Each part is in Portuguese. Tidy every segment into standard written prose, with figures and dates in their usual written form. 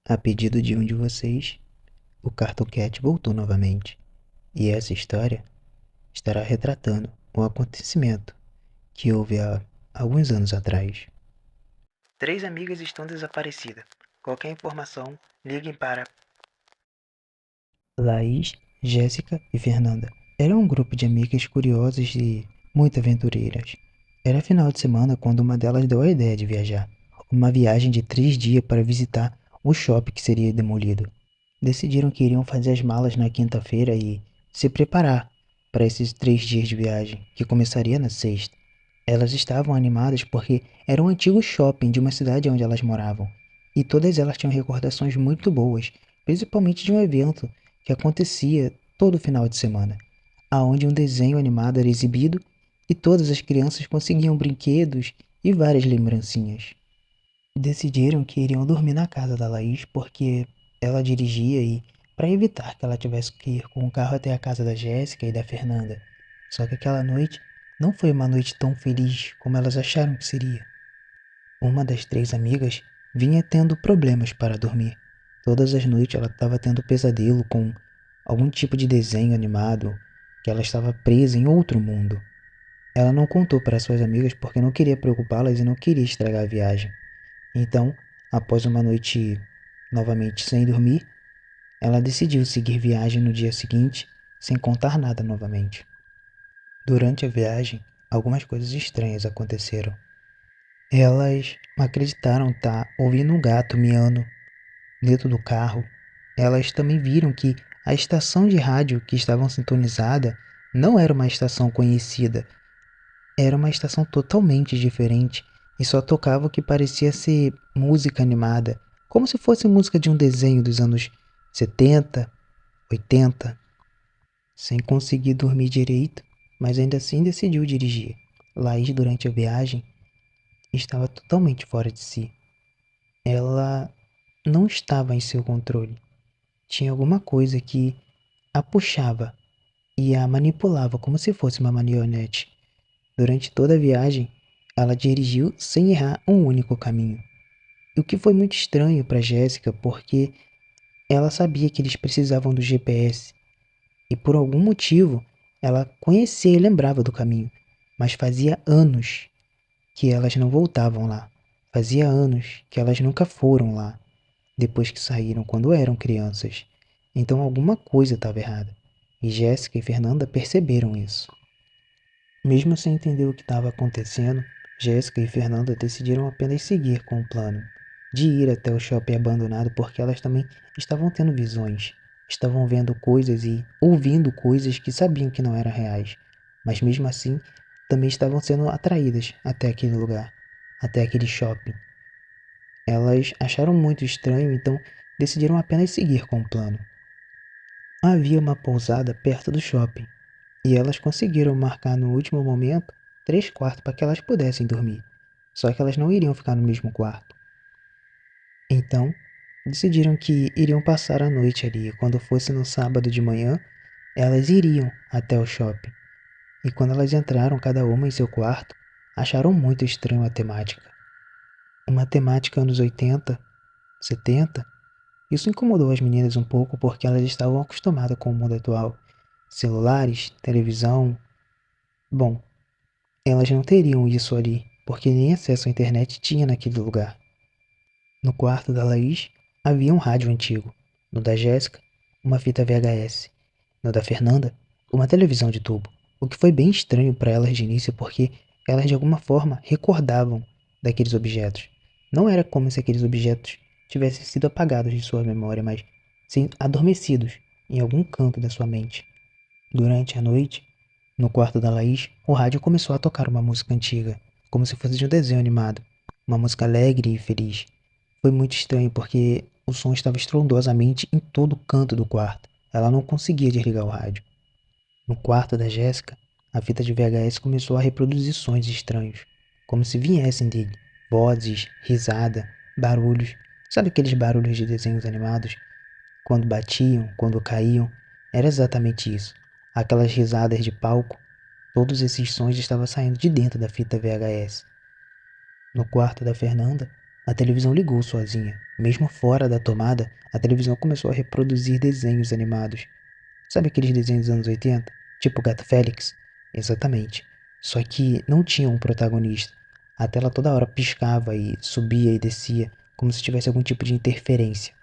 A pedido de um de vocês, o Cartoon Cat voltou novamente, e essa história estará retratando um acontecimento que houve há alguns anos atrás. Três amigas estão desaparecidas. Qualquer informação, liguem para Laís, Jéssica e Fernanda. Era um grupo de amigas curiosas e muito aventureiras. Era final de semana quando uma delas deu a ideia de viajar. Uma viagem de 3 dias para visitar o shopping que seria demolido. Decidiram que iriam fazer as malas na quinta-feira e se preparar para esses 3 dias de viagem, que começaria na sexta. Elas estavam animadas porque era um antigo shopping de uma cidade onde elas moravam, e todas elas tinham recordações muito boas, principalmente de um evento que acontecia todo final de semana, aonde um desenho animado era exibido e todas as crianças conseguiam brinquedos e várias lembrancinhas. Decidiram que iriam dormir na casa da Laís porque ela dirigia e, para evitar que ela tivesse que ir com o carro até a casa da Jéssica e da Fernanda. Só que aquela noite não foi uma noite tão feliz como elas acharam que seria. Uma das três amigas vinha tendo problemas para dormir. Todas as noites ela estava tendo pesadelo com algum tipo de desenho animado, que ela estava presa em outro mundo. Ela não contou para suas amigas porque não queria preocupá-las e não queria estragar a viagem. Então, após uma noite novamente sem dormir, ela decidiu seguir viagem no dia seguinte, sem contar nada novamente. Durante a viagem, algumas coisas estranhas aconteceram. Elas acreditaram estar ouvindo um gato miando dentro do carro. Elas também viram que a estação de rádio que estavam sintonizada não era uma estação conhecida, era uma estação totalmente diferente e só tocava o que parecia ser música animada, como se fosse música de um desenho dos anos 70, 80. Sem conseguir dormir direito, mas ainda assim decidiu dirigir. Laís, durante a viagem, estava totalmente fora de si. Ela não estava em seu controle. Tinha alguma coisa que a puxava e a manipulava como se fosse uma marionete. Durante toda a viagem, ela dirigiu sem errar um único caminho. O que foi muito estranho para Jéssica, porque ela sabia que eles precisavam do GPS e por algum motivo ela conhecia e lembrava do caminho, mas fazia anos que elas não voltavam lá. Fazia anos que elas nunca foram lá, depois que saíram quando eram crianças. Então alguma coisa estava errada. E Jéssica e Fernanda perceberam isso. Mesmo sem entender o que estava acontecendo, Jéssica e Fernanda decidiram apenas seguir com o plano de ir até o shopping abandonado porque elas também estavam tendo visões, estavam vendo coisas e ouvindo coisas que sabiam que não eram reais, mas mesmo assim também estavam sendo atraídas até aquele lugar, até aquele shopping. Elas acharam muito estranho, então decidiram apenas seguir com o plano. Havia uma pousada perto do shopping e elas conseguiram marcar no último momento 3 quartos para que elas pudessem dormir. Só que elas não iriam ficar no mesmo quarto. Então, decidiram que iriam passar a noite ali. Quando fosse no sábado de manhã, elas iriam até o shopping. E quando elas entraram, cada uma em seu quarto, acharam muito estranho a temática. Uma temática anos 80, 70. Isso incomodou as meninas um pouco porque elas estavam acostumadas com o mundo atual. Celulares, televisão. Bom, elas não teriam isso ali, porque nem acesso à internet tinha naquele lugar. No quarto da Laís havia um rádio antigo. No da Jéssica, uma fita VHS. No da Fernanda, uma televisão de tubo. O que foi bem estranho para elas de início porque elas de alguma forma recordavam daqueles objetos. Não era como se aqueles objetos tivessem sido apagados de sua memória, mas sim adormecidos em algum canto da sua mente. Durante a noite, no quarto da Laís, o rádio começou a tocar uma música antiga, como se fosse de um desenho animado. Uma música alegre e feliz. Foi muito estranho porque o som estava estrondosamente em todo canto do quarto. Ela não conseguia desligar o rádio. No quarto da Jéssica, a fita de VHS começou a reproduzir sons estranhos, como se viessem dele. Vozes, risada, barulhos. Sabe aqueles barulhos de desenhos animados? Quando batiam, quando caíam, era exatamente isso. Aquelas risadas de palco, todos esses sons estavam saindo de dentro da fita VHS. No quarto da Fernanda, A televisão ligou sozinha. Mesmo fora da tomada, a televisão começou a reproduzir desenhos animados. Sabe aqueles desenhos dos anos 80? Tipo Gato Félix? Exatamente. Só que não tinha um protagonista. A tela toda hora piscava e subia e descia, como se tivesse algum tipo de interferência.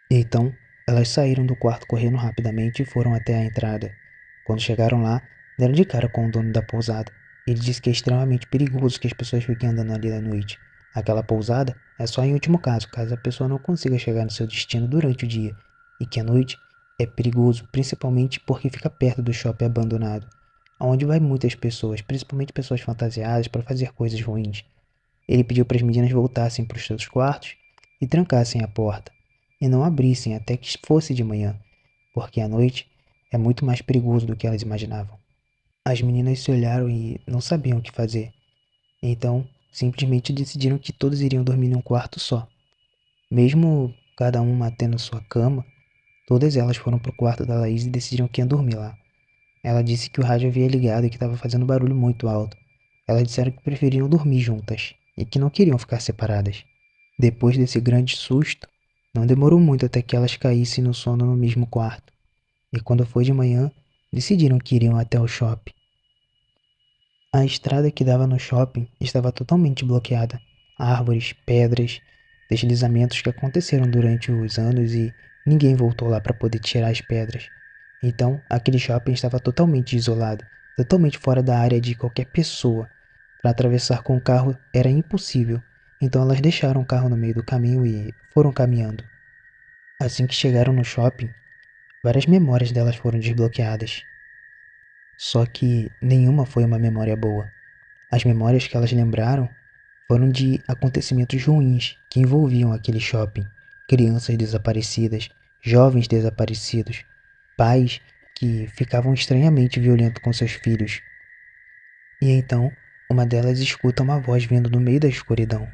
Então, elas saíram do quarto correndo rapidamente e foram até a entrada. Quando chegaram lá, deram de cara com o dono da pousada. Ele disse que é extremamente perigoso que as pessoas fiquem andando ali à noite. Aquela pousada é só em último caso, caso a pessoa não consiga chegar no seu destino durante o dia, e que à noite é perigoso, principalmente porque fica perto do shopping abandonado, onde vai muitas pessoas, principalmente pessoas fantasiadas para fazer coisas ruins. Ele pediu para as meninas voltassem para os seus quartos e trancassem a porta, e não abrissem até que fosse de manhã, porque à noite é muito mais perigoso do que elas imaginavam. As meninas se olharam e não sabiam o que fazer, então simplesmente decidiram que todas iriam dormir num quarto só. Mesmo cada uma tendo sua cama, todas elas foram para o quarto da Laís e decidiram que iam dormir lá. Ela disse que o rádio havia ligado e que estava fazendo barulho muito alto. Elas disseram que preferiam dormir juntas e que não queriam ficar separadas. Depois desse grande susto, não demorou muito até que elas caíssem no sono no mesmo quarto. E quando foi de manhã, decidiram que iriam até o shopping. A estrada que dava no shopping estava totalmente bloqueada. Árvores, pedras, deslizamentos que aconteceram durante os anos e ninguém voltou lá para poder tirar as pedras. Então, aquele shopping estava totalmente isolado, totalmente fora da área de qualquer pessoa. Para atravessar com o carro era impossível. Então elas deixaram o carro no meio do caminho e foram caminhando. Assim que chegaram no shopping, várias memórias delas foram desbloqueadas. Só que nenhuma foi uma memória boa. As memórias que elas lembraram foram de acontecimentos ruins que envolviam aquele shopping. Crianças desaparecidas, jovens desaparecidos, pais que ficavam estranhamente violentos com seus filhos. E então, uma delas escuta uma voz vindo no meio da escuridão.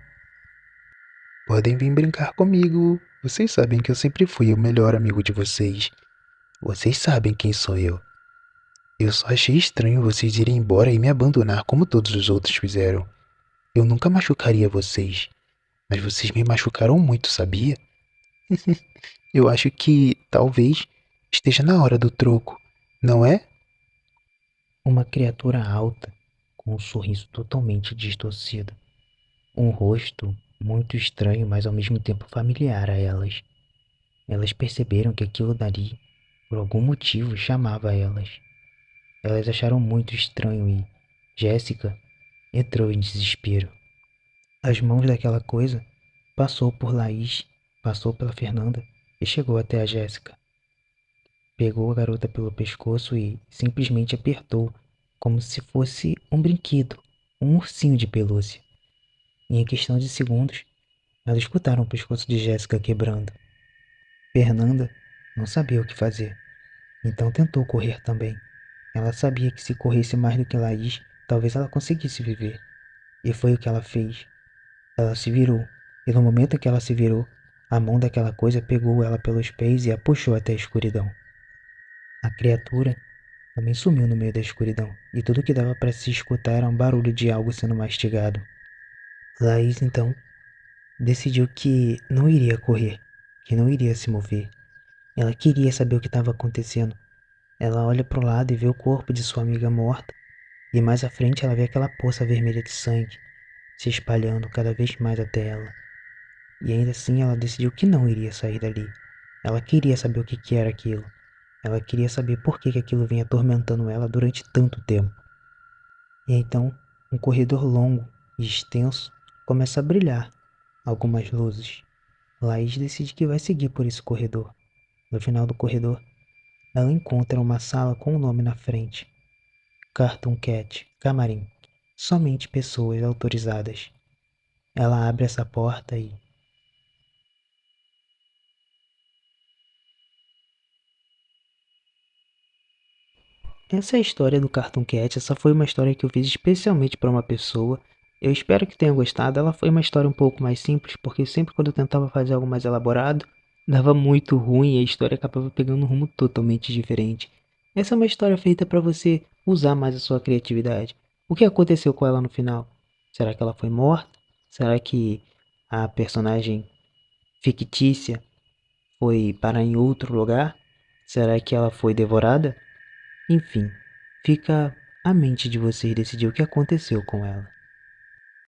Podem vir brincar comigo. Vocês sabem que eu sempre fui o melhor amigo de vocês. Vocês sabem quem sou eu. Eu só achei estranho vocês irem embora e me abandonar como todos os outros fizeram. Eu nunca machucaria vocês, mas vocês me machucaram muito, sabia? Eu acho que talvez esteja na hora do troco, não é? Uma criatura alta, com um sorriso totalmente distorcido. Um rosto muito estranho, mas ao mesmo tempo familiar a elas. Elas perceberam que aquilo dali, por algum motivo, chamava elas. Elas acharam muito estranho e Jéssica entrou em desespero. As mãos daquela coisa passou por Laís, passou pela Fernanda e chegou até a Jéssica. Pegou a garota pelo pescoço e simplesmente apertou, como se fosse um brinquedo, um ursinho de pelúcia. E em questão de segundos, elas escutaram o pescoço de Jéssica quebrando. Fernanda não sabia o que fazer, então tentou correr também. Ela sabia que se corresse mais do que Laís, talvez ela conseguisse viver. E foi o que ela fez. Ela se virou, e no momento que ela se virou, a mão daquela coisa pegou ela pelos pés e a puxou até a escuridão. A criatura também sumiu no meio da escuridão, e tudo que dava para se escutar era um barulho de algo sendo mastigado. Laís, então, decidiu que não iria correr, que não iria se mover. Ela queria saber o que estava acontecendo. Ela olha para o lado e vê o corpo de sua amiga morta, e mais à frente ela vê aquela poça vermelha de sangue se espalhando cada vez mais até ela. E ainda assim ela decidiu que não iria sair dali. Ela queria saber o que que era aquilo. Ela queria saber por que que aquilo vinha atormentando ela durante tanto tempo. E então, um corredor longo e extenso começa a brilhar algumas luzes. Laís decide que vai seguir por esse corredor. No final do corredor, ela encontra uma sala com um nome na frente. Cartoon Cat, camarim. Somente pessoas autorizadas. Ela abre essa porta e essa é a história do Cartoon Cat. Essa foi uma história que eu fiz especialmente para uma pessoa. Eu espero que tenha gostado. Ela foi uma história um pouco mais simples, porque sempre quando eu tentava fazer algo mais elaborado, dava muito ruim e a história acabava pegando um rumo totalmente diferente. Essa é uma história feita para você usar mais a sua criatividade. O que aconteceu com ela no final? Será que ela foi morta? Será que a personagem fictícia foi parar em outro lugar? Será que ela foi devorada? Enfim, fica à mente de vocês decidir o que aconteceu com ela.